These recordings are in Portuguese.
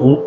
O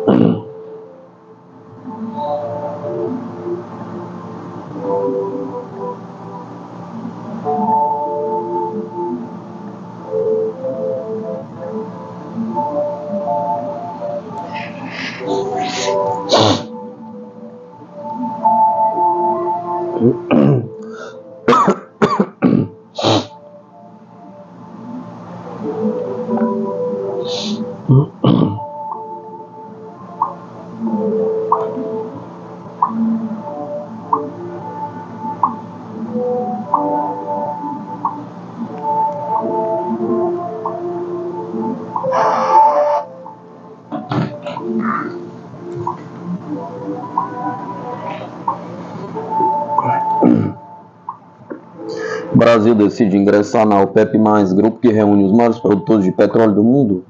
Brasil decide ingressar na OPEP+, grupo que reúne os maiores produtores de petróleo do mundo.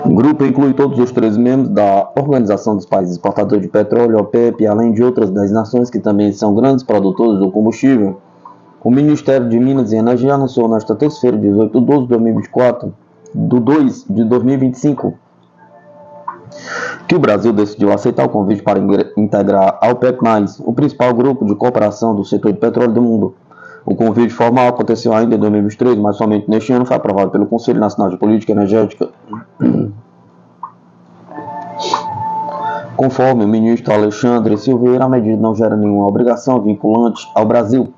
O grupo inclui todos os 13 membros da Organização dos Países Exportadores de Petróleo, OPEP, além de outras 10 nações que também são grandes produtores do combustível. O Ministério de Minas e Energia anunciou nesta terça-feira, 18 de 12 de 2024, do 2 de 2025, que o Brasil decidiu aceitar o convite para integrar a OPEP+, o principal grupo de cooperação do setor de petróleo do mundo. O convite formal aconteceu ainda em 2023, mas somente neste ano foi aprovado pelo Conselho Nacional de Política Energética. Conforme o ministro Alexandre Silveira, a medida não gera nenhuma obrigação vinculante ao Brasil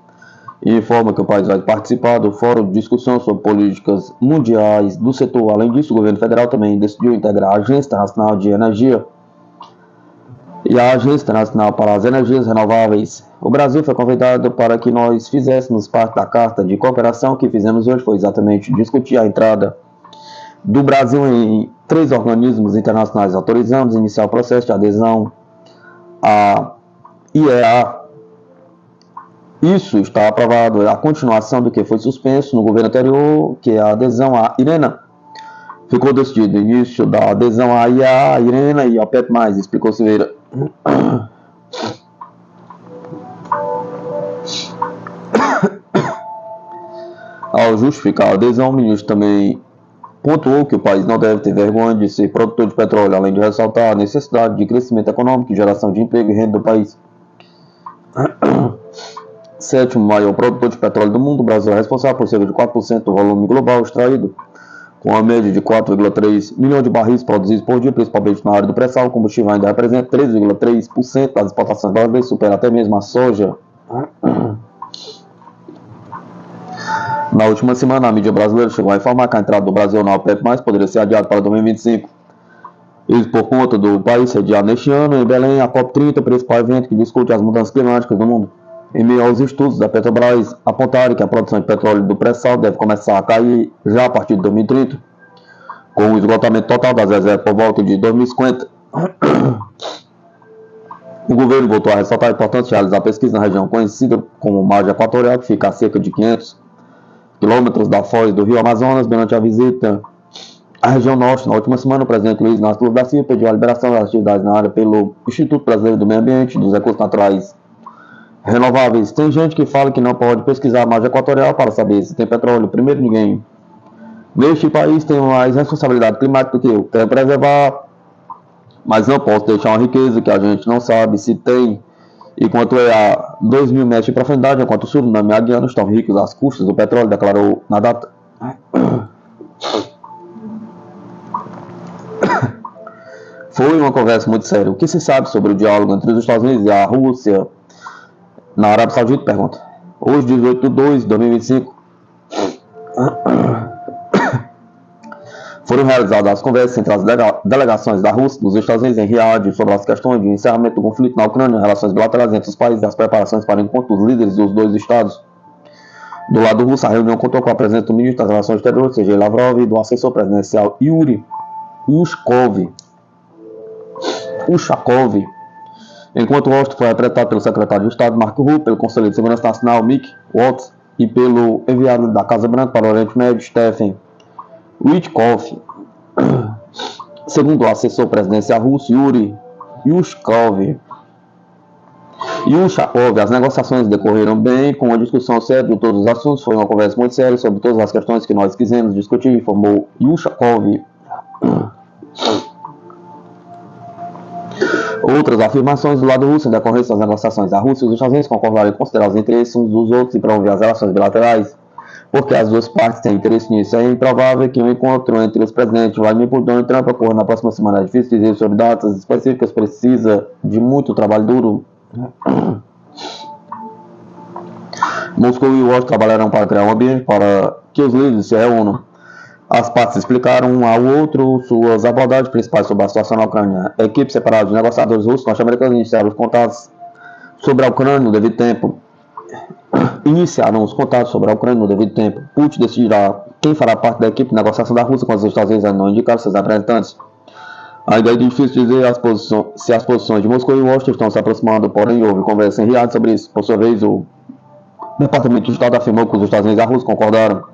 e informa que o país vai participar do Fórum de Discussão sobre Políticas Mundiais do setor. Além disso, o governo federal também decidiu integrar a Agência Internacional de Energia e a Agência Internacional para as Energias Renováveis. O Brasil foi convidado para que nós fizéssemos parte da Carta de Cooperação. O que fizemos hoje foi exatamente discutir a entrada do Brasil em 3 organismos internacionais. Autorizamos iniciar o processo de adesão à IEA. Isso está aprovado, é a continuação do que foi suspenso no governo anterior, que é a adesão à IRENA. Ficou decidido o início da adesão à IEA, à IRENA e ao OPEP+, explicou Silveira. Ao justificar a adesão, o ministro também pontuou que o país não deve ter vergonha de ser produtor de petróleo, além de ressaltar a necessidade de crescimento econômico e geração de emprego e renda do país. 7º maior produtor de petróleo do mundo, o Brasil é responsável por cerca de 4% do volume global extraído, com a média de 4,3 milhões de barris produzidos por dia, principalmente na área do pré-sal. O combustível ainda representa 3,3% das exportações brasileiras, supera até mesmo a soja. Na última semana, a mídia brasileira chegou a informar que a entrada do Brasil na OPEP+, poderia ser adiada para 2025. Isso por conta do país sediado neste ano, em Belém, a COP30, o principal evento que discute as mudanças climáticas do mundo. Em meio aos estudos da Petrobras, apontaram que a produção de petróleo do pré-sal deve começar a cair já a partir de 2030, com o esgotamento total das reservas por volta de 2050. O governo voltou a ressaltar a importância de realizar pesquisa na região conhecida como Margem Equatorial, que fica a cerca de 500 quilômetros da foz do Rio Amazonas. Durante a visita à região norte, na última semana, o presidente Luiz Inácio Lula da Silva pediu a liberação das atividades na área pelo Instituto Brasileiro do Meio Ambiente e dos Recursos Naturais Renováveis. Tem gente que fala que não pode pesquisar a margem equatorial para saber se tem petróleo. Primeiro, ninguém neste país tem mais responsabilidade climática do que eu. Quero preservar, mas não posso deixar uma riqueza que a gente não sabe se tem e quanto é a 2.000 metros de profundidade, enquanto o Suriname e a Guiana estão ricos às custas do petróleo, declarou na data. Foi uma conversa muito séria. O que se sabe sobre o diálogo entre os Estados Unidos e a Rússia na Arábia Saudita? Pergunta. Hoje, 18 de 2 de 2025, foram realizadas as conversas entre as delegações da Rússia e dos Estados Unidos em Riad sobre as questões de encerramento do conflito na Ucrânia, relações bilaterais entre os países e as preparações para o encontro dos líderes dos dois estados. Do lado russo, a reunião contou com a presença do ministro das Relações Exteriores, Sergei Lavrov, e do assessor presidencial Yuri Ushakov, enquanto Washington foi apresentado pelo secretário de Estado Marco Rubio, pelo Conselheiro de Segurança Nacional Mick Waltz e pelo enviado da Casa Branca para o Oriente Médio Stephen Witkoff. Segundo o assessor presidencial russo Yuri Ushakov, as negociações decorreram bem, com uma discussão séria de todos os assuntos. Foi uma conversa muito séria sobre todas as questões que nós quisemos discutir, informou Ushakov. Outras afirmações do lado russo em decorrência das negociações. A Rússia e os Estados Unidos concordaram em considerar os interesses uns dos outros e promover as relações bilaterais, porque as duas partes têm interesse nisso. É improvável que um encontro entre os presidentes Vladimir Putin e Trump ocorra na próxima semana. É difícil dizer sobre datas específicas, precisa de muito trabalho duro. Moscou e Washington trabalharão para criar um ambiente para que os líderes se reúnam. As partes explicaram um ao outro suas abordagens principais sobre a situação na Ucrânia. Equipes separadas de negociadores russos e norte-americanos iniciaram os contatos sobre a Ucrânia no devido tempo. Putin decidirá quem fará parte da equipe de negociação da Rússia com os Estados Unidos, não indicaram seus representantes. Ainda é difícil dizer se as posições de Moscou e Washington estão se aproximando, porém houve conversa em Riad sobre isso. Por sua vez, o Departamento de Estado afirmou que os Estados Unidos e a Rússia concordaram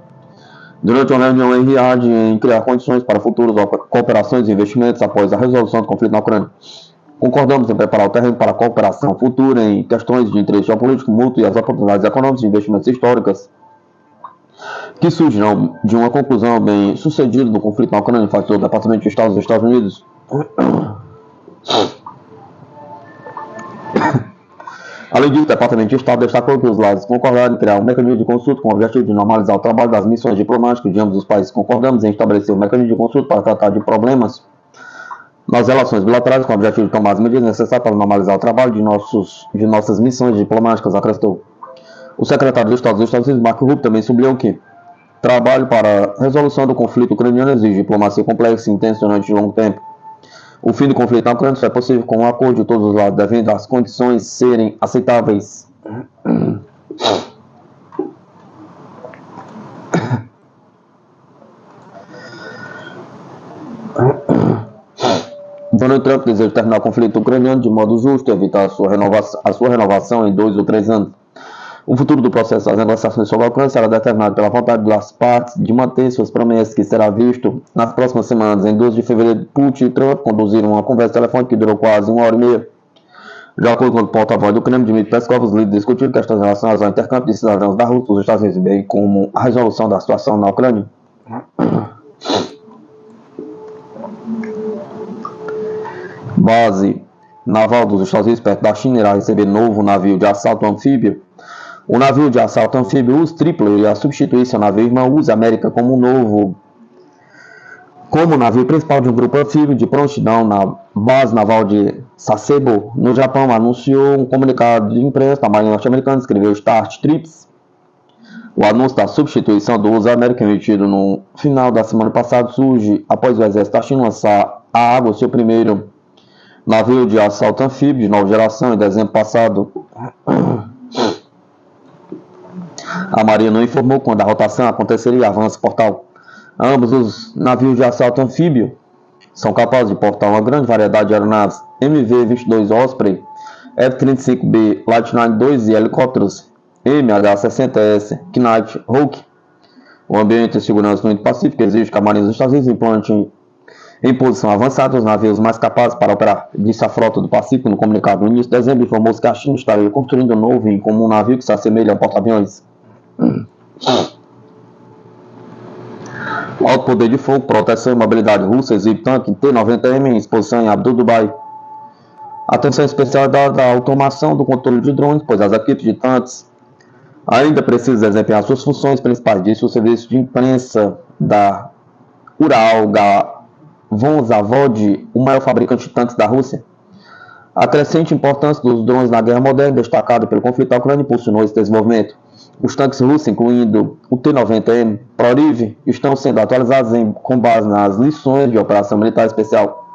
durante uma reunião em Riad em criar condições para futuras cooperações e investimentos após a resolução do conflito na Ucrânia. Concordamos em preparar o terreno para a cooperação futura em questões de interesse geopolítico mútuo e as oportunidades econômicas e investimentos históricas que surgirão de uma conclusão bem sucedida do conflito na Ucrânia, enfatizou o Departamento de Estado dos Estados Unidos. Além disso, o Departamento de Estado destacou que os lados concordaram em criar um mecanismo de consulta com o objetivo de normalizar o trabalho das missões diplomáticas de ambos os países. Concordamos em estabelecer um mecanismo de consulta para tratar de problemas nas relações bilaterais com o objetivo de tomar as medidas necessárias para normalizar o trabalho de nossas missões diplomáticas, acrescentou. O secretário de Estado dos Estados Unidos, Marco Rubio, também sublinhou que trabalho para a resolução do conflito ucraniano exige diplomacia complexa e intensa durante longo tempo. O fim do conflito na Ucrânia só é possível com o acordo de todos os lados, devendo as condições serem aceitáveis. Donald Trump deseja terminar o conflito ucraniano de modo justo e evitar a sua renovação em 2 ou 3 anos. O futuro do processo das negociações sobre a Ucrânia será determinado pela vontade das partes de manter suas promessas, que será visto nas próximas semanas. Em 12 de fevereiro, Putin e Trump conduziram uma conversa telefônica que durou quase 1h30. De acordo com o porta-voz do Kremlin, Dmitry Peskov, os líderes discutiram questões relacionadas ao intercâmbio de cidadãos da Rússia dos Estados Unidos, bem como a resolução da situação na Ucrânia. Base naval dos Estados Unidos perto da China irá receber novo navio de assalto anfíbio. O navio de assalto anfíbio US Tripler irá substituir seu navio irmão US América como navio principal de um grupo anfíbio de prontidão na base naval de Sasebo, no Japão, anunciou um comunicado de imprensa da Marinha Norte-Americana, escreveu Start Trips. O anúncio da substituição do US América emitido no final da semana passada surge após o exército da China lançar à água seu primeiro navio de assalto anfíbio de nova geração em dezembro passado. A Marinha não informou quando a rotação aconteceria, avança o portal. Ambos os navios de assalto anfíbio são capazes de portar uma grande variedade de aeronaves MV-22 Osprey, F-35B Lightning II e helicópteros MH-60S Knight Hawk. O ambiente de segurança no Indo-Pacífico exige que a Marinha dos Estados Unidos implante em posição avançada os navios mais capazes para operar, disse a frota do Pacífico no comunicado. No início de dezembro, informou-se que a China estaria construindo um novo e comum navio que se assemelha a um porta-aviões. Alto poder de fogo, proteção e mobilidade russa exibe tanque T-90M em exposição em Abu Dhabi. Atenção especial é dada à automação do controle de drones, pois as equipes de tanques ainda precisam desempenhar suas funções principais, disse o serviço de imprensa da Ural von Zavod, o maior fabricante de tanques da Rússia. A crescente importância dos drones na guerra moderna, destacada pelo conflito da Ucrânia, impulsionou esse desenvolvimento. Os tanques russos, incluindo o T-90M Proriv, estão sendo atualizados com base nas lições de operação militar especial.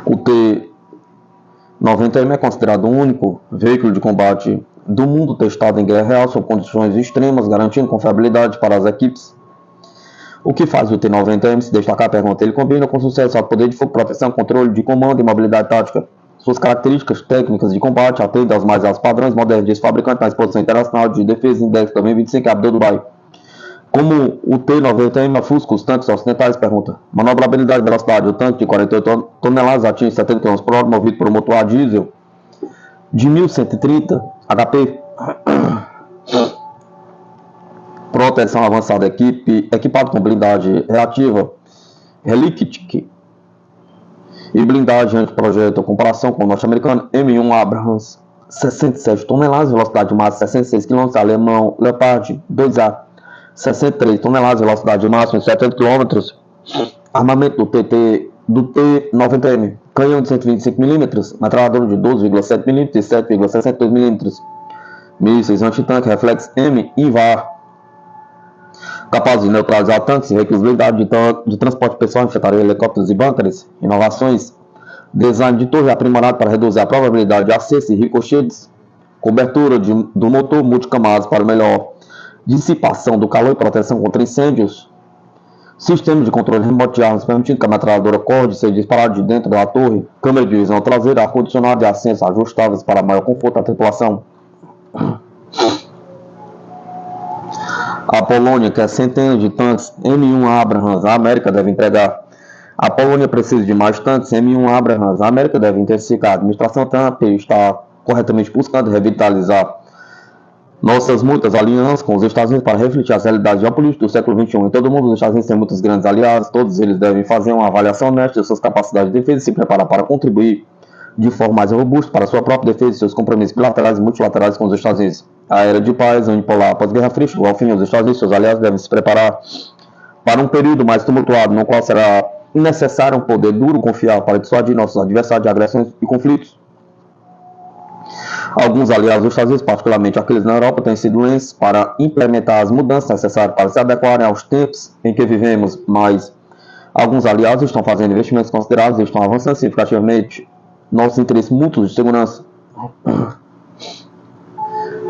O T-90M é considerado o único veículo de combate do mundo testado em guerra real sob condições extremas, garantindo confiabilidade para as equipes. O que faz o T-90M se destacar? Pergunta. Ele combina com sucesso alto poder de fogo, proteção, controle de comando e mobilidade tática. Suas características técnicas de combate atendem aos mais altos padrões modernos desse fabricante na Exposição Internacional de Defesa Index 2025 em Abu Dhabi. Como o T-90M ofusca os tanques ocidentais? Pergunta. Manobrabilidade e velocidade. O tanque de 48 toneladas atinge 70 km por hora, movido por um motor a diesel de 1130 HP. Proteção avançada, equipado com blindagem reativa Relictic e blindagem antiprojétil em comparação com o norte-americano M1 Abrams 67 toneladas, velocidade máxima 66 km, alemão Leopard 2A 63 toneladas, velocidade máxima 70 km, armamento do T-90M, canhão de 125 mm, metralhadora de 12,7 mm e 7,62 mm, mísseis antitanque reflex M e VAR, capazes de neutralizar tanques e veículos blindados de transporte pessoal, infiltraria helicópteros e bunkers, inovações, design de torre aprimorado para reduzir a probabilidade de acesso e ricochetes, cobertura do motor multicamadas para melhor dissipação do calor e proteção contra incêndios, sistema de controle remoto de armas permitindo que a metralhadora acorde ser disparada de dentro da torre, câmera de visão traseira, ar-condicionado e assentos ajustáveis para maior conforto da tripulação. A Polônia quer centenas de tanques M1 Abrams, a América deve entregar. A Polônia precisa de mais tanques M1 Abrams, a América deve intensificar. A administração Trump está corretamente buscando revitalizar nossas muitas alianças com os Estados Unidos para refletir as realidades geopolíticas do século XXI. Em todo mundo, os Estados Unidos têm muitos grandes aliados, todos eles devem fazer uma avaliação honesta de suas capacidades de defesa e se preparar para contribuir de forma mais robusta para sua própria defesa e seus compromissos bilaterais e multilaterais com os Estados Unidos. A era de paz unipolar após a Guerra Fria chegou ao fim. Os Estados Unidos e seus aliados devem se preparar para um período mais tumultuado, no qual será necessário um poder duro e confiável para dissuadir nossos adversários de agressões e conflitos. Alguns aliados dos Estados Unidos, particularmente aqueles na Europa, têm sido lentos para implementar as mudanças necessárias para se adequarem aos tempos em que vivemos, mas alguns aliados estão fazendo investimentos consideráveis e estão avançando significativamente nossos interesses mútuos de segurança.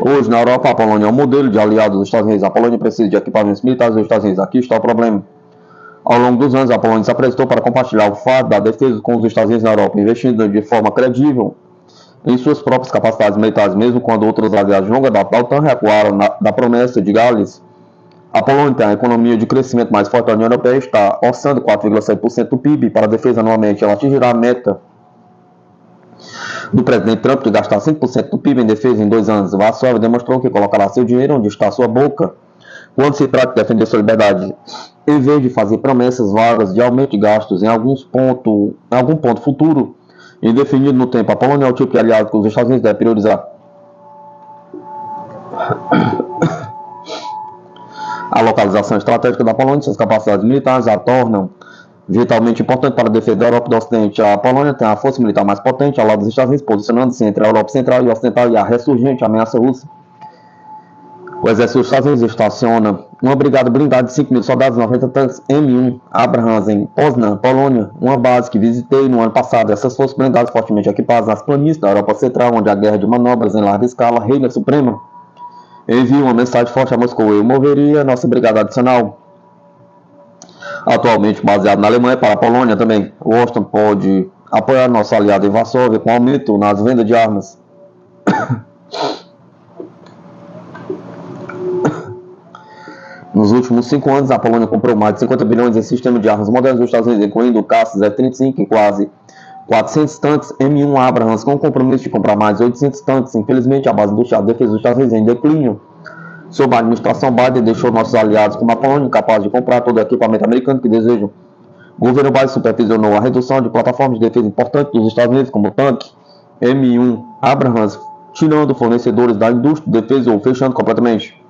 Hoje, na Europa, a Polônia é um modelo de aliado dos Estados Unidos. A Polônia precisa de equipamentos militares dos Estados Unidos. Aqui está o problema. Ao longo dos anos, a Polônia se apresentou para compartilhar o fato da defesa com os Estados Unidos na Europa, investindo de forma credível em suas próprias capacidades militares, mesmo quando outros aliados de longa data da OTAN recuaram da promessa de Gales. A Polônia tem a economia de crescimento mais forte da União Europeia e está orçando 4,7% do PIB para a defesa anualmente. Ela atingirá a meta do presidente Trump de gastar 5% do PIB em defesa em 2 anos. Varsóvia demonstrou que colocará seu dinheiro onde está sua boca quando se trata de defender sua liberdade, em vez de fazer promessas vagas de aumento de gastos em algum ponto futuro indefinido no tempo. A Polônia é o tipo de aliado que os Estados Unidos devem priorizar. A localização estratégica da Polônia e suas capacidades militares a tornam vitalmente importante para a defesa da Europa do Ocidente. A Polônia tem a força militar mais potente ao lado dos Estados Unidos, posicionando-se entre a Europa Central e Ocidental e a ressurgente ameaça russa. O exército dos Estados Unidos estaciona uma brigada blindada de 5.000 soldados e 90 tanques M1 Abrams em Poznan, Polônia, uma base que visitei no ano passado. Essas forças blindadas fortemente equipadas nas planícies da Europa Central, onde a guerra de manobras em larga escala reina suprema. Envio uma mensagem forte a Moscou. Eu moveria nossa brigada adicional, atualmente baseado na Alemanha, para a Polônia também. Washington pode apoiar nosso aliado em Varsóvia com aumento nas vendas de armas. Nos últimos 5 anos, a Polônia comprou mais de 50 bilhões em sistemas de armas modernos dos Estados Unidos, incluindo caças F-35 e quase 400 tanques M1 Abrams, com o compromisso de comprar mais de 800 tanques. Infelizmente, a base industrial de defesa dos Estados Unidos é em declínio. Sob a administração Biden, deixou nossos aliados como a Polônia capazes de comprar todo o equipamento americano que desejam. O governo Biden supervisionou a redução de plataformas de defesa importantes dos Estados Unidos, como o tanque M1 Abrams, tirando fornecedores da indústria de defesa ou fechando completamente.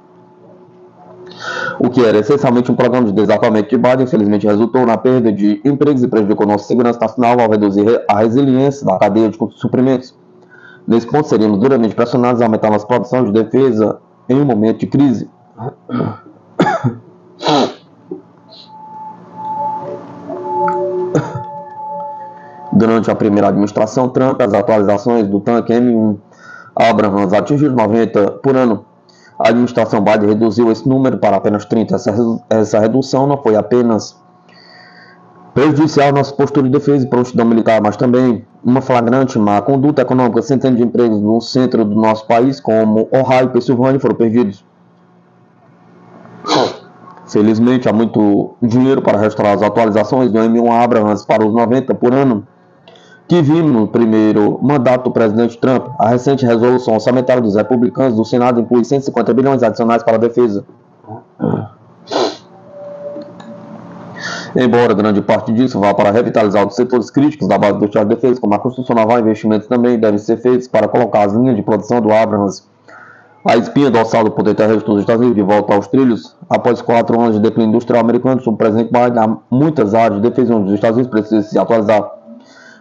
O que era essencialmente um programa de desarmamento de Biden, infelizmente resultou na perda de empregos e prejudicou nossa segurança nacional ao reduzir a resiliência da cadeia de suprimentos. Nesse ponto, seríamos duramente pressionados a aumentar nossa produção de defesa em um momento de crise. Durante a primeira administração Trump, as atualizações do tanque M1 Abrams atingiram 90 por ano. A administração Biden reduziu esse número para apenas 30. Essa redução não foi apenas prejudicial à nossa postura de defesa e prontidão militar, mas também uma flagrante má conduta econômica. Centenas de empregos no centro do nosso país, como Ohio e Pensilvânia, foram perdidos. Felizmente, há muito dinheiro para restaurar as atualizações do M1 Abrams para os 90 por ano que vimos no primeiro mandato do presidente Trump. A recente resolução orçamentária dos republicanos do Senado inclui 150 bilhões adicionais para a defesa. Embora grande parte disso vá para revitalizar os setores críticos da base do Estado de Defesa, como a construção naval, investimentos também devem ser feitos para colocar as linhas de produção do Abrams, a espinha dorsal do poder terrestre dos Estados Unidos, de volta aos trilhos. Após 4 anos de declínio industrial americano sob o presidente Biden, há muitas áreas de defesa onde os Estados Unidos precisam se atualizar.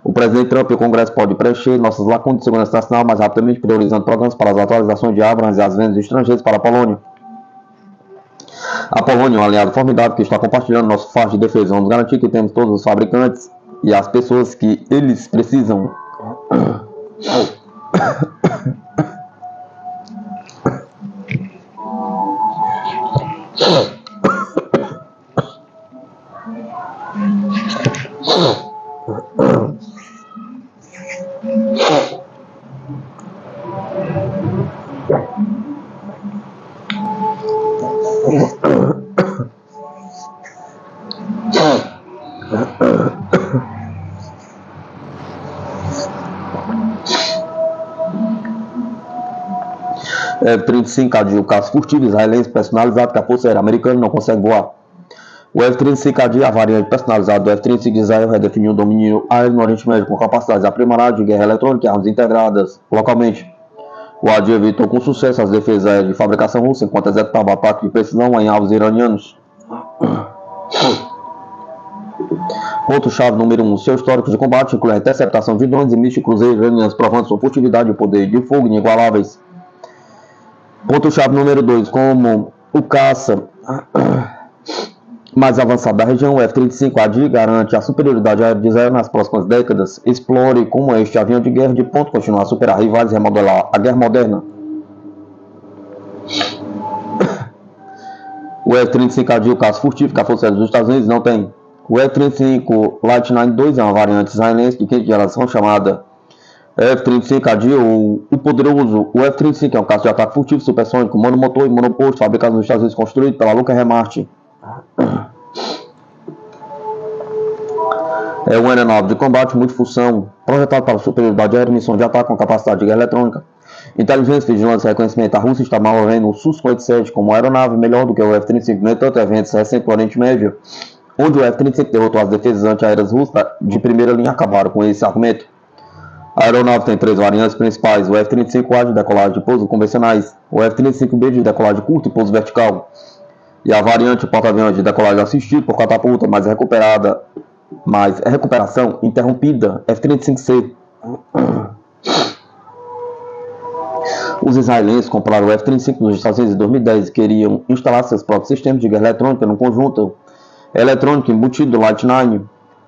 O presidente Trump e o Congresso podem preencher nossas lacunas de segurança nacional mais rapidamente, priorizando programas para as atualizações de Abrams e as vendas de estrangeiros para a Polônia. A Polônia é um aliado formidável que está compartilhando nosso fardo de defesa. Vamos garantir que temos todos os fabricantes e as pessoas que eles precisam. F-35 adia o caso furtivo israelense personalizado que a Força Aérea Americana não consegue voar. O F-35 adia a variante personalizada do F-35 de Israel redefiniu o domínio aéreo no Oriente Médio com capacidades aprimoradas de guerra eletrônica e armas integradas localmente. O adia evitou com sucesso as defesas aéreas de fabricação russa enquanto executava ataques de precisão em alvos iranianos. Ponto-chave número 1. Seu histórico de combate inclui a interceptação de drones e mísseis de cruzeiros iranianos, provando sua furtividade e poder de fogo inigualáveis. Ponto-chave número 2. Como o caça mais avançado da região, o F-35 ADI garante a superioridade aérea de Israel nas próximas décadas. Explore como este avião de guerra de ponto continuar a superar rivais e remodelar a guerra moderna. O F-35 ADI, o caso furtivo que a Força Aérea dos Estados Unidos não tem. O F-35 Lightning II é uma variante israelense de quinta geração chamada F-35 ADI, o poderoso. O F-35 é um caça de ataque furtivo supersônico, monomotor e monoposto, fabricado nos Estados Unidos, construído pela Lockheed Martin. É uma aeronave de combate multifunção, projetado para superioridade aérea, missão de ataque com capacidade de guerra eletrônica, inteligência, vigilância e reconhecimento. A Rússia está promovendo o Su-57 como aeronave melhor do que o F-35. No entanto, eventos recentes no Oriente Médio, onde o F-35 derrotou as defesas antiaéreas russas de primeira linha, acabaram com esse argumento. A aeronave tem 3 variantes principais: o F-35A de decolagem de pouso convencionais, o F-35B de decolagem curta e pouso vertical, e a variante porta-aviões de decolagem assistida por catapulta, mas recuperação interrompida, F-35C. Os israelenses compraram o F-35 nos Estados Unidos em 2010 e queriam instalar seus próprios sistemas de guerra eletrônica no conjunto eletrônico embutido do Lightning.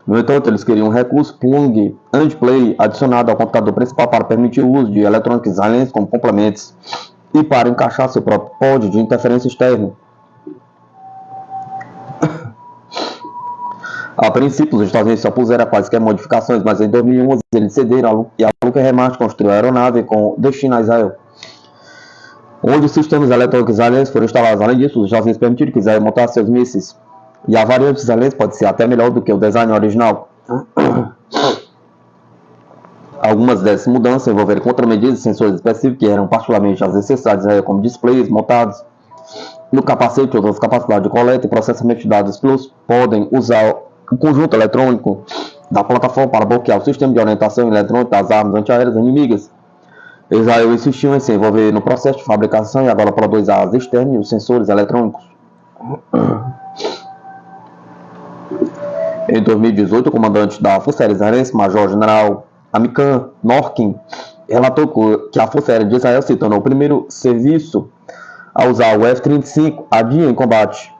No entanto, eles queriam um recurso plug and play adicionado ao computador principal para permitir o uso de eletrônicos israelenses como complementos e para encaixar seu próprio pod de interferência externa. A princípio, os Estados Unidos se opuseram a quaisquer modificações, mas em 2011 eles cederam e a Lockheed Martin construiu a aeronave com destino a Israel, onde os sistemas eletrônicos israelenses foram instalados. Além disso, os Estados Unidos permitiram que Israel montasse seus mísseis, e a variante israelense pode ser até melhor do que o design original. Algumas dessas mudanças envolveram contramedidas e sensores específicos que eram particularmente as necessidades de Israel, como displays montados no capacete e outras capacidades de coleta e processamento de dados. Os pilotos podem usar o conjunto eletrônico da plataforma para bloquear o sistema de orientação eletrônica das armas antiaéreas inimigas. Israel insistiu em se envolver no processo de fabricação e agora produz as externas e os sensores eletrônicos. Em 2018, o comandante da Força Aérea Israelense, Major-General Amikam Norkin, relatou que a Força Aérea de Israel se tornou o primeiro serviço a usar o F-35 ADI em combate.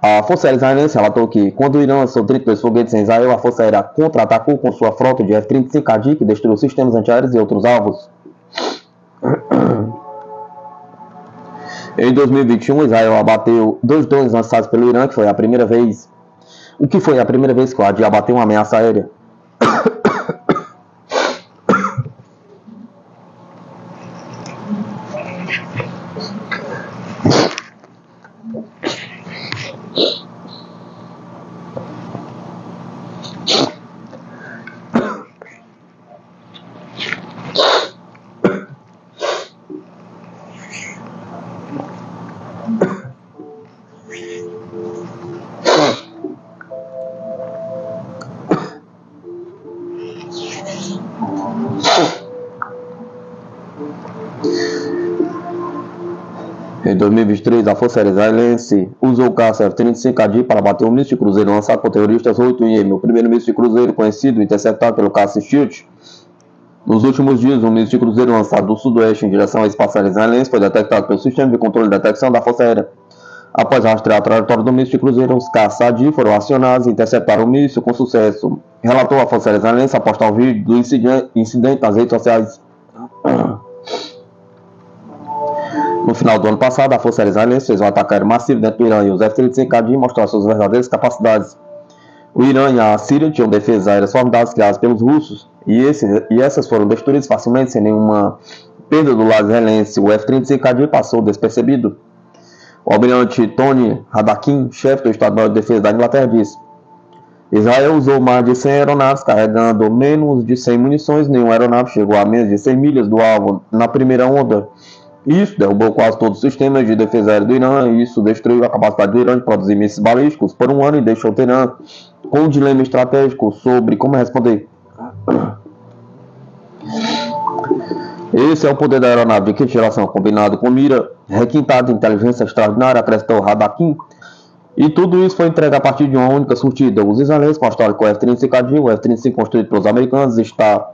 A Força Aérea Israelense relatou que, quando o Irã lançou 32 foguetes em Israel, a Força Aérea contra-atacou com sua frota de F-35 ADI, que destruiu sistemas antiaéreos e outros alvos. Em 2021, Israel abateu 2 drones lançados pelo Irã, que foi a primeira vez que o ADI abateu uma ameaça aérea. Em 2023, a Força Aérea Israelense usou o caça F-35AD para bater um míssil de cruzeiro lançado por terroristas Houthi em Iêmen, o primeiro míssil de cruzeiro conhecido interceptado pelo caça Shield. Nos últimos dias, um míssil de cruzeiro lançado do sudoeste em direção à espaço aéreo israelense foi detectado pelo sistema de controle de detecção da Força Aérea. Após rastrear a trajetória do míssil de cruzeiro, os caça-AD foram acionados e interceptaram o míssil com sucesso, relatou a Força Aérea Israelense após o vídeo do incidente nas redes sociais. No final do ano passado, a Força Aérea Israelense fez um ataque aéreo massivo dentro do Irã e os F-35AD mostraram suas verdadeiras capacidades. O Irã e a Síria tinham defesas aéreas formidáveis criadas pelos russos e essas foram destruídas facilmente sem nenhuma perda do lado israelense. O F-35AD passou despercebido. O almirante Tony Radakin, chefe do Estado-Maior de Defesa da Inglaterra, disse: Israel usou mais de 100 aeronaves carregando menos de 100 munições. Nenhuma aeronave chegou a menos de 100 milhas do alvo na primeira onda. Isso derrubou quase todos os sistemas de defesa aérea do Irã e isso destruiu a capacidade do Irã de produzir mísseis balísticos por um ano e deixou o Teherã com um dilema estratégico sobre como responder. Esse é o poder da aeronave de quinta geração combinado com mira requintada de inteligência extraordinária, acrescentou Radakin. E tudo isso foi entregue a partir de uma única surtida. Os israelenses mostraram que o F-35AD, o F-35 construído pelos americanos, está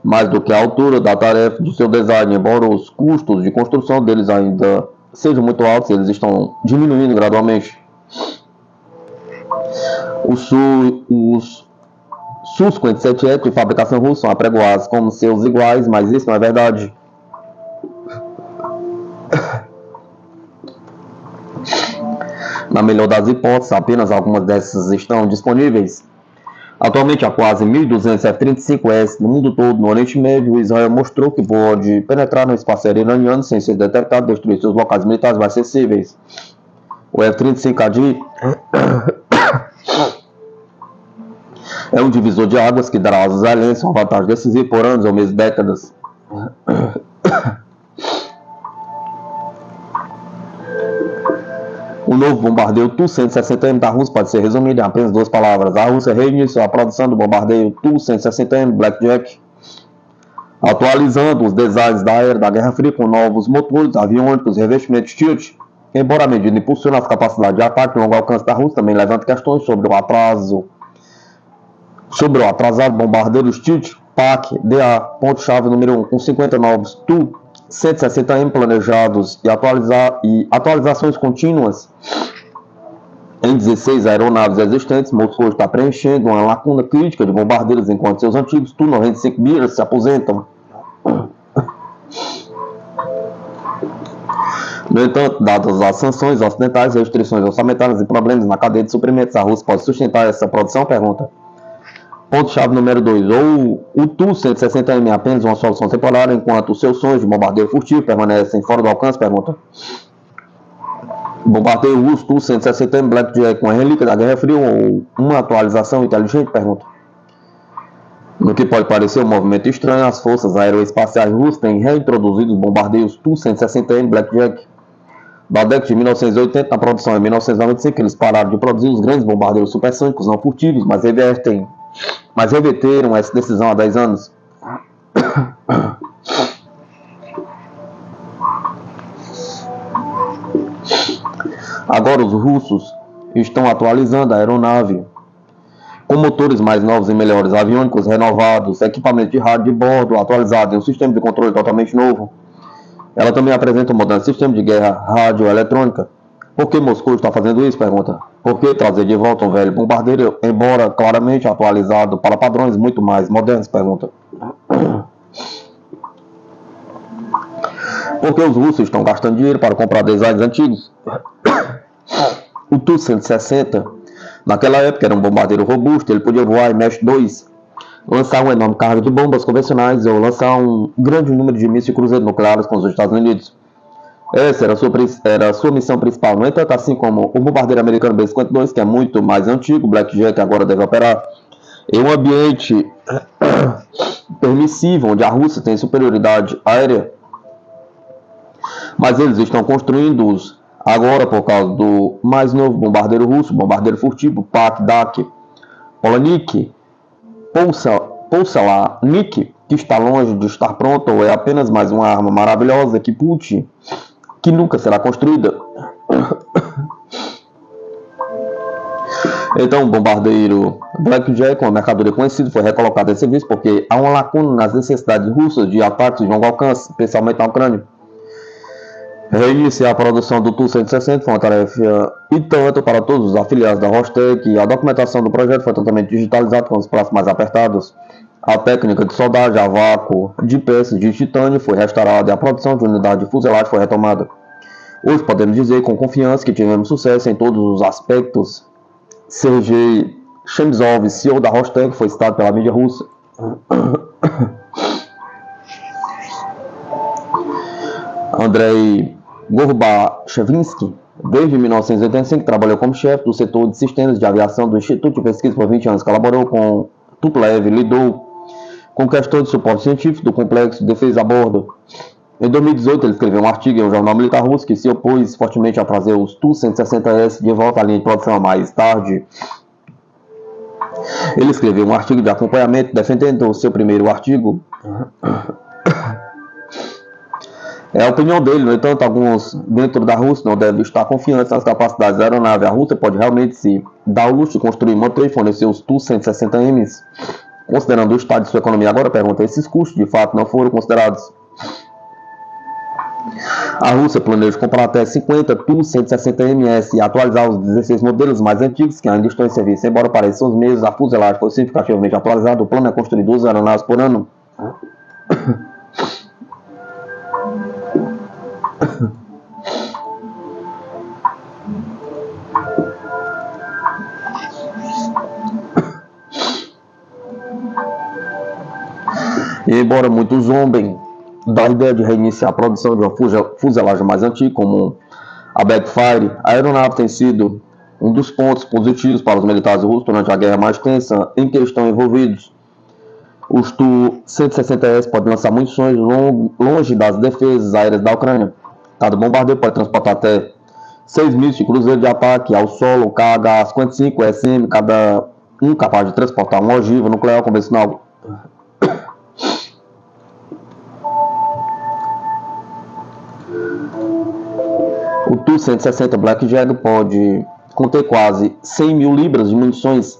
mais do que a altura da tarefa do seu design, embora os custos de construção deles ainda sejam muito altos, eles estão diminuindo gradualmente. Os Su-57 de fabricação russa são apregoados como seus iguais, mas isso não é verdade. Na melhor das hipóteses, apenas algumas dessas estão disponíveis. Atualmente, há quase 1.200 F-35S no mundo todo. No Oriente Médio, Israel mostrou que pode penetrar no espaço aéreo iraniano sem ser detectado e destruir seus locais militares mais sensíveis. O F-35AD é um divisor de águas que dará aos israelenses uma vantagem decisiva por anos ou mesmo décadas. O novo bombardeio Tu-160M da Rússia pode ser resumido em apenas duas palavras. A Rússia reiniciou a produção do bombardeio Tu-160M Blackjack, atualizando os designs da era da Guerra Fria com novos motores aviônicos e revestimentos tilt. Embora a medida impulsione as capacidades de ataque de longo alcance da Rússia, também levanta questões sobre o atrasado bombardeiro Tilt PAC-DA, ponto-chave número 1, com 50 novos Tu-160M planejados e atualizações contínuas em 16 aeronaves existentes. Moscou está preenchendo uma lacuna crítica de bombardeiros enquanto seus antigos Tu-95 se aposentam. No entanto, dadas as sanções ocidentais, restrições orçamentárias e problemas na cadeia de suprimentos, a Rússia pode sustentar essa produção? Pergunta. Ponto-chave número 2. Ou o Tu-160M é apenas uma solução temporária, enquanto os seus sonhos de bombardeio furtivo permanecem fora do alcance? Pergunta. Bombardeio russo Tu-160M Blackjack, uma relíquia da Guerra Fria ou uma atualização inteligente? Pergunta. No que pode parecer um movimento estranho, as forças aeroespaciais russas têm reintroduzido os bombardeios Tu-160M Blackjack. Da década de 1980, na produção em 1995, eles pararam de produzir os grandes bombardeiros supersônicos não furtivos, mas reverteram essa decisão há 10 anos. Agora os russos estão atualizando a aeronave com motores mais novos e melhores, aviônicos renovados, equipamento de rádio de bordo atualizado e um sistema de controle totalmente novo. Ela também apresenta um moderno sistema de guerra radioeletrônica. Por que Moscou está fazendo isso? Pergunta. Por que trazer de volta um velho bombardeiro, embora claramente atualizado para padrões muito mais modernos? Pergunta. Porque os russos estão gastando dinheiro para comprar designs antigos. O Tu-160, naquela época, era um bombardeiro robusto, ele podia voar em Mesh 2, lançar uma enorme carga de bombas convencionais ou lançar um grande número de mísseis cruzeiros nucleares com os Estados Unidos. Essa era a sua missão principal. No entanto, assim como o bombardeiro americano B-52, que é muito mais antigo, o Blackjack agora deve operar em um ambiente permissivo, onde a Rússia tem superioridade aérea, mas eles estão construindo-os agora por causa do mais novo bombardeiro russo, bombardeiro furtivo, PAC-DAC, Polanik, Pousanik, que está longe de estar pronto ou é apenas mais uma arma maravilhosa que Putin que nunca será construída. Então, o bombardeiro Blackjack, uma mercadoria conhecida, foi recolocado em serviço porque há uma lacuna nas necessidades russas de ataques de longo alcance, especialmente na Ucrânia. Reiniciar a produção do Tu-160 foi uma tarefa e tanto para todos os afiliados da Rostec. A documentação do projeto foi totalmente digitalizada com os prazos mais apertados. A técnica de soldagem a vácuo de peças de titânio foi restaurada e a produção de unidade de fuselagem foi retomada. Hoje podemos dizer com confiança que tivemos sucesso em todos os aspectos. Sergei Chemzov, CEO da Rostec, foi citado pela mídia russa. Andrei Gorbachevinsky, desde 1985, trabalhou como chefe do setor de sistemas de aviação do Instituto de Pesquisa por 20 anos. Colaborou com Tupolev, lidou com questões de suporte científico do complexo de defesa a bordo. Em 2018, ele escreveu um artigo em um jornal militar russo que se opôs fortemente a trazer os Tu-160S de volta à linha de produção. Mais tarde, ele escreveu um artigo de acompanhamento defendendo o seu primeiro artigo. É a opinião dele, no entanto, alguns dentro da Rússia não devem estar confiantes nas capacidades da aeronave. A Rússia pode realmente se dar o luxo de construir, manter e fornecer os Tu-160Ms, considerando o estado de sua economia. Agora pergunta, esses custos de fato não foram considerados? A Rússia planeja comprar até 50 Tu-160MS e atualizar os 16 modelos mais antigos que ainda estão em serviço. Embora pareçam os mesmos, a fuselagem foi significativamente atualizada. O plano é construir 12 aeronaves por ano. E embora muitos zombem da ideia de reiniciar a produção de uma fuselagem mais antiga, como a Backfire, a aeronave tem sido um dos pontos positivos para os militares russos durante a guerra mais tensa em que estão envolvidos. Os Tu-160S podem lançar munições longe das defesas aéreas da Ucrânia. Cada bombardeiro pode transportar até 6 mísseis de cruzeiro de ataque ao solo KH-55SM, cada um capaz de transportar uma ogiva nuclear convencional. O Tu-160 Blackjack pode conter quase 100 mil libras de munições,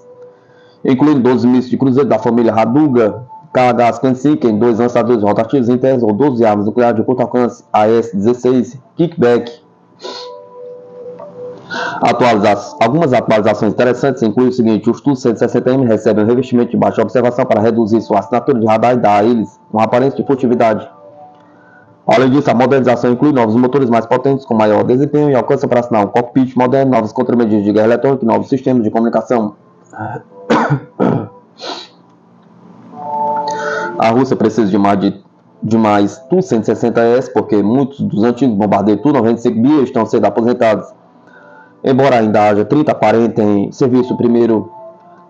incluindo 12 mísseis de cruzeiro da família Raduga, KH-55 em 2 lançadores rotativos internos ou 12 armas nucleares de curto alcance AS-16 Kickback. Algumas atualizações interessantes incluem o seguinte: os Tu-160M recebem um revestimento de baixa observação para reduzir sua assinatura de radar e dar a eles uma aparência de furtividade. Além disso, a modernização inclui novos motores mais potentes com maior desempenho e alcance operacional, um cockpit moderno, novas contramedidas de guerra eletrônica e novos sistemas de comunicação. A Rússia precisa de mais Tu-160S porque muitos dos antigos bombardeiros Tu-95B estão sendo aposentados. Embora ainda haja 30 a 40 em serviço, o primeiro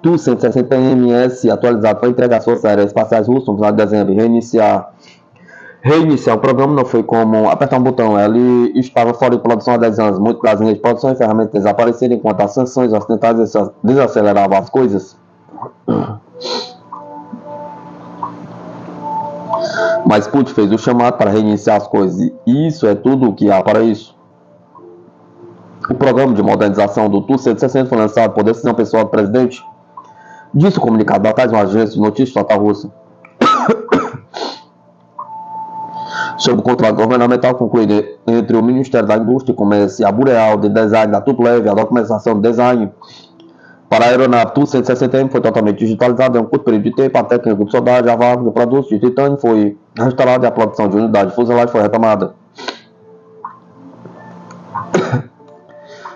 Tu-160MS atualizado para entregar às Forças Aéreas Espaciais Russas no final de dezembro e reiniciar o programa não foi como apertar um botão. Ele estava fora de produção há 10 anos. Muito das linhas de produção e ferramentas desapareceram enquanto as sanções ocidentais desaceleravam as coisas. Mas Putin fez o chamado para reiniciar as coisas e isso é tudo o que há para isso. O programa de modernização do Tu-160 foi lançado por decisão pessoal do presidente. Disse o comunicado da tarde, uma agência de notícias estatal russa. Sob o controle governamental concluído entre o Ministério da Indústria e Comércio e a Boreal de Design da Tupolev, a documentação do design para a aeronave Tu-160M foi totalmente digitalizada em um curto período de tempo. A técnica de soldagem a vácuo de produtos de titânio foi restaurada e a produção de unidade de fuselagem foi retomada.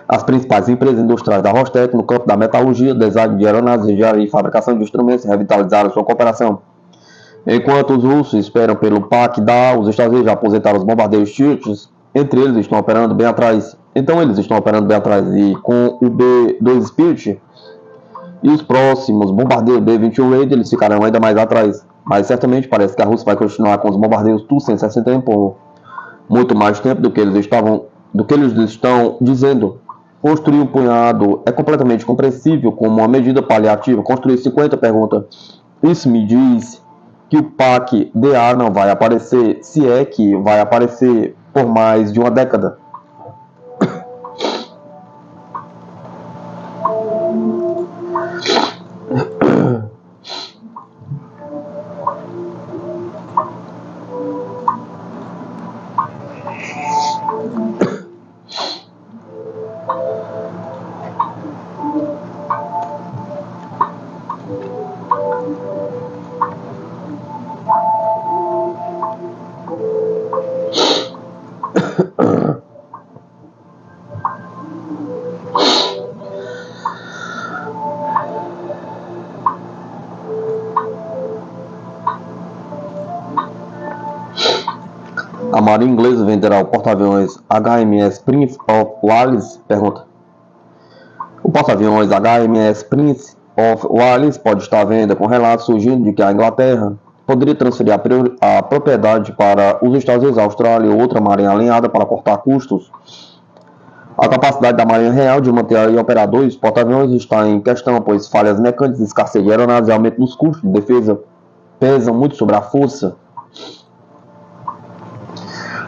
As principais empresas industriais da Rostec no campo da metalurgia, design de aeronaves, engenharia e fabricação de instrumentos revitalizaram sua cooperação. Enquanto os russos esperam pelo PAC-DA, os Estados Unidos já aposentaram os bombardeiros Tirpitz, entre eles estão operando bem atrás. Então eles estão operando bem atrás e com o B-2 Spirit e os próximos bombardeiros B-21 Raid eles ficarão ainda mais atrás. Mas certamente parece que a Rússia vai continuar com os bombardeiros Tu-160M por muito mais tempo do que eles estão dizendo. Construir um punhado é completamente compreensível como uma medida paliativa. Construir 50 pergunta. Isso me diz que o PAC-DA não vai aparecer, se é que vai aparecer. por mais de uma década. A Marinha Inglesa venderá o porta-aviões HMS Prince of Wales? Pergunta. O porta-aviões HMS Prince of Wales pode estar à venda, com relatos surgindo de que a Inglaterra poderia transferir a propriedade para os Estados Unidos, a Austrália ou outra marinha alinhada para cortar custos. A capacidade da Marinha Real de manter e operar dois porta-aviões está em questão, pois falhas mecânicas, escassez de aeronaves e aumento nos custos de defesa pesam muito sobre a força.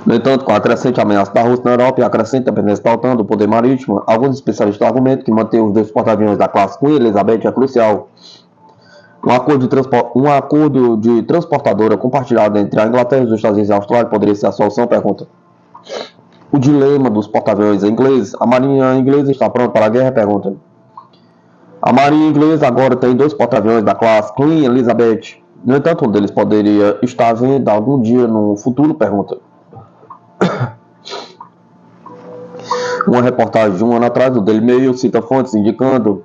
No entanto, com a crescente ameaça da Rússia na Europa e a crescente dependência da OTAN do poder marítimo, alguns especialistas argumentam que manter os dois porta-aviões da classe Queen Elizabeth é crucial. Um acordo de transportadora compartilhado entre a Inglaterra, os Estados Unidos e a Austrália poderia ser a solução? Pergunta. O dilema dos porta-aviões ingleses. A Marinha Inglesa está pronta para a guerra? Pergunta. A Marinha Inglesa agora tem dois porta-aviões da classe Queen Elizabeth. No entanto, um deles poderia estar à venda algum dia no futuro? Pergunta. Uma reportagem de um ano atrás do Daily Mail cita fontes indicando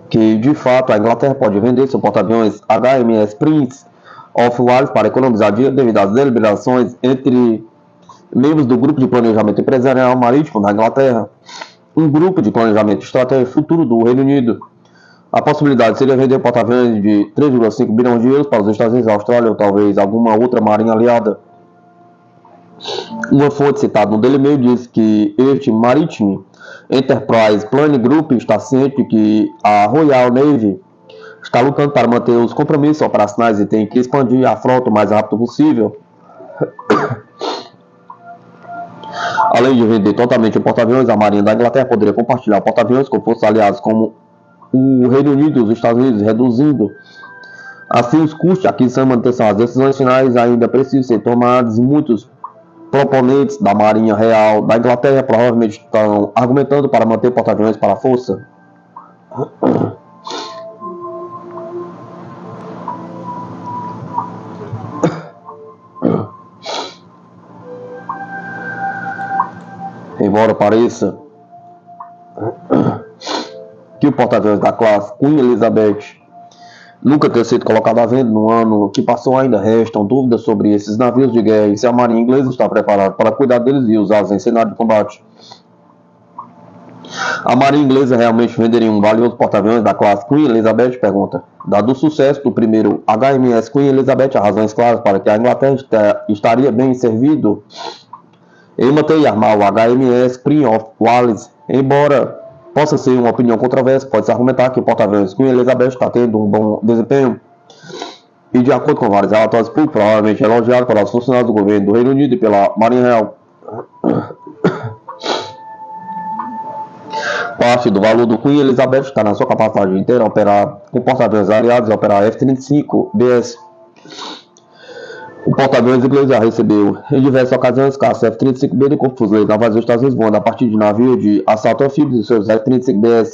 que, de fato, a Inglaterra pode vender seu porta-aviões HMS Prince of Wales para economizar dinheiro devido às deliberações entre membros do Grupo de Planejamento Empresarial Marítimo da Inglaterra, um grupo de planejamento estratégico futuro do Reino Unido. A possibilidade seria vender porta-aviões de 3,5 bilhões de euros para os Estados Unidos, a Austrália ou talvez alguma outra marinha aliada. Uma fonte citada no Daily Mail diz que este Maritime Enterprise Planning Group está ciente que a Royal Navy está lutando para manter os compromissos operacionais e tem que expandir a frota o mais rápido possível. Além de vender totalmente o porta-aviões, a Marinha da Inglaterra poderia compartilhar porta-aviões com forças aliadas como o Reino Unido e os Estados Unidos, reduzindo assim os custos de aquisição e manutenção. As decisões finais ainda precisam ser tomadas e muitos proponentes da Marinha Real da Inglaterra provavelmente estão argumentando para manter porta-aviões para a força. Embora pareça que o porta-aviões da classe Queen Elizabeth nunca ter sido colocado à venda no ano que passou, ainda restam dúvidas sobre esses navios de guerra e se a Marinha Inglesa está preparada para cuidar deles e usá-los em cenário de combate. A Marinha Inglesa realmente venderia um valioso porta-aviões da classe Queen Elizabeth? Pergunta. Dado o sucesso do primeiro HMS Queen Elizabeth, há razões claras para que a Inglaterra estaria bem servido em manter e armar o HMS Prince of Wales. Embora possa ser uma opinião controversa, pode-se argumentar que o porta-aviões Queen Elizabeth está tendo um bom desempenho e, de acordo com vários relatórios públicos, provavelmente elogiado pelos funcionários do governo do Reino Unido e pela Marinha Real. Parte do valor do Queen Elizabeth está na sua capacidade de interoperar com porta-aviões aliados e operar F-35BS. O porta-aviões inglês já recebeu em diversas ocasiões caça F-35B de corpo fuzileiro navais dos Estados Unidos, voando a partir de navios de assalto anfíbios e seus F-35BS,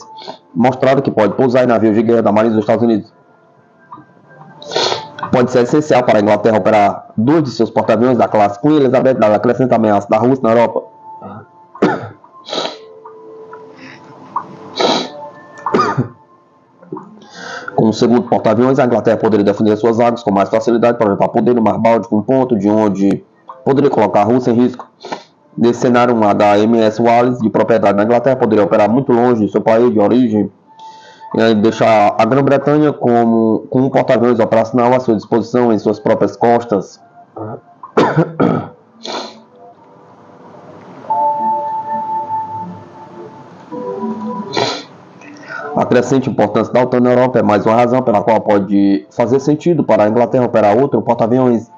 mostrando que pode pousar em navios de guerra da Marinha dos Estados Unidos. Pode ser essencial para a Inglaterra operar dois de seus porta-aviões da classe Queen Elizabeth, dada a crescente ameaça da Rússia na Europa. Com o segundo porta-aviões, a Inglaterra poderia defender suas águas com mais facilidade, projetar poder no Mar Báltico, um ponto de onde poderia colocar a Rússia em risco. Nesse cenário, um HMS Wales, de propriedade da Inglaterra, poderia operar muito longe de seu país de origem e deixar a Grã-Bretanha com um porta-aviões operacional à sua disposição em suas próprias costas. A crescente importância da OTAN na Europa é mais uma razão pela qual pode fazer sentido para a Inglaterra operar outro porta-aviões.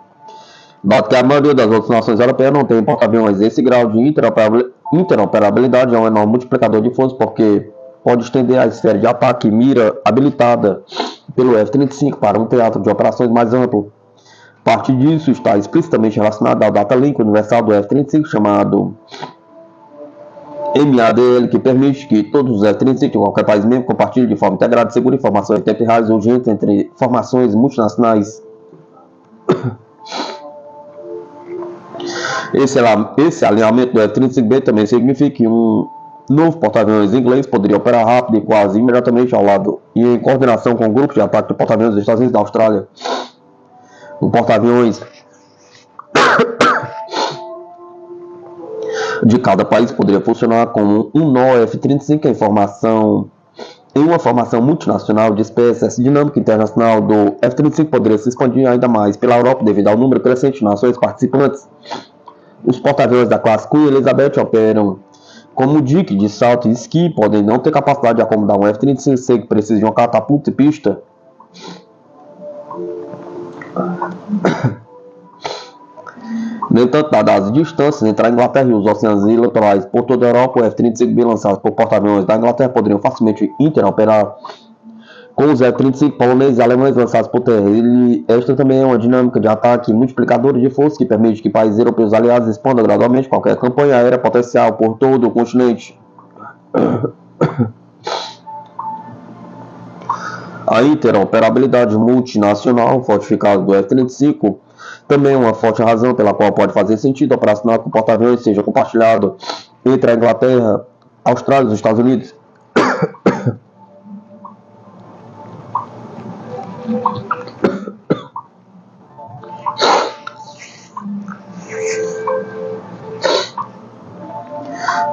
Dado que a maioria das outras nações europeias não tem porta-aviões, esse grau de interoperabilidade é um enorme multiplicador de forças, porque pode estender a esfera de ataque e mira habilitada pelo F-35 para um teatro de operações mais amplo. Parte disso está explicitamente relacionado ao Data Link Universal do F-35, chamado MADL, que permite que todos os F-35 de qualquer país membro compartilhem de forma integrada e segura informações em tempo real urgentes entre formações multinacionais. Esse alinhamento do F-35B também significa que um novo porta-aviões inglês poderia operar rápido e quase imediatamente ao lado e em coordenação com grupos de ataque de porta-aviões dos Estados Unidos e da Austrália. Um porta-aviões de cada país poderia funcionar como um nó F-35 em uma formação multinacional de espécie dinâmica internacional do F-35 poderia se expandir ainda mais pela Europa devido ao número crescente de nações participantes. Os porta-aviões da classe Queen Elizabeth operam como o Dick de salto e esqui, podem não ter capacidade de acomodar um F-35C que precisa de uma catapulta e pista. No entanto, dadas as distâncias entre a Inglaterra e os oceanos e litorais por toda a Europa, o F-35B lançados por porta-aviões da Inglaterra poderiam facilmente interoperar com os F-35 poloneses e alemães lançados por terra. Esta também é uma dinâmica de ataque multiplicadora de força que permite que países europeus aliados expandam gradualmente qualquer campanha aérea potencial por todo o continente. A interoperabilidade multinacional fortificada do F-35 também é uma forte razão pela qual pode fazer sentido operacional que o porta-aviões seja compartilhado entre a Inglaterra, a Austrália e os Estados Unidos.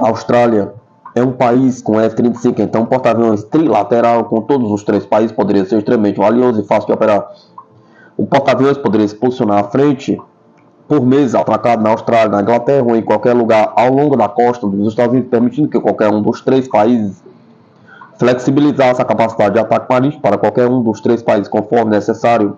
A Austrália é um país com F-35, então um porta-aviões trilateral com todos os três países poderia ser extremamente valioso e fácil de operar. O porta-aviões poderia se posicionar à frente por meses atracado na Austrália, na Inglaterra ou em qualquer lugar ao longo da costa dos Estados Unidos, permitindo que qualquer um dos três países flexibilizasse a capacidade de ataque marítimo para qualquer um dos três países conforme necessário.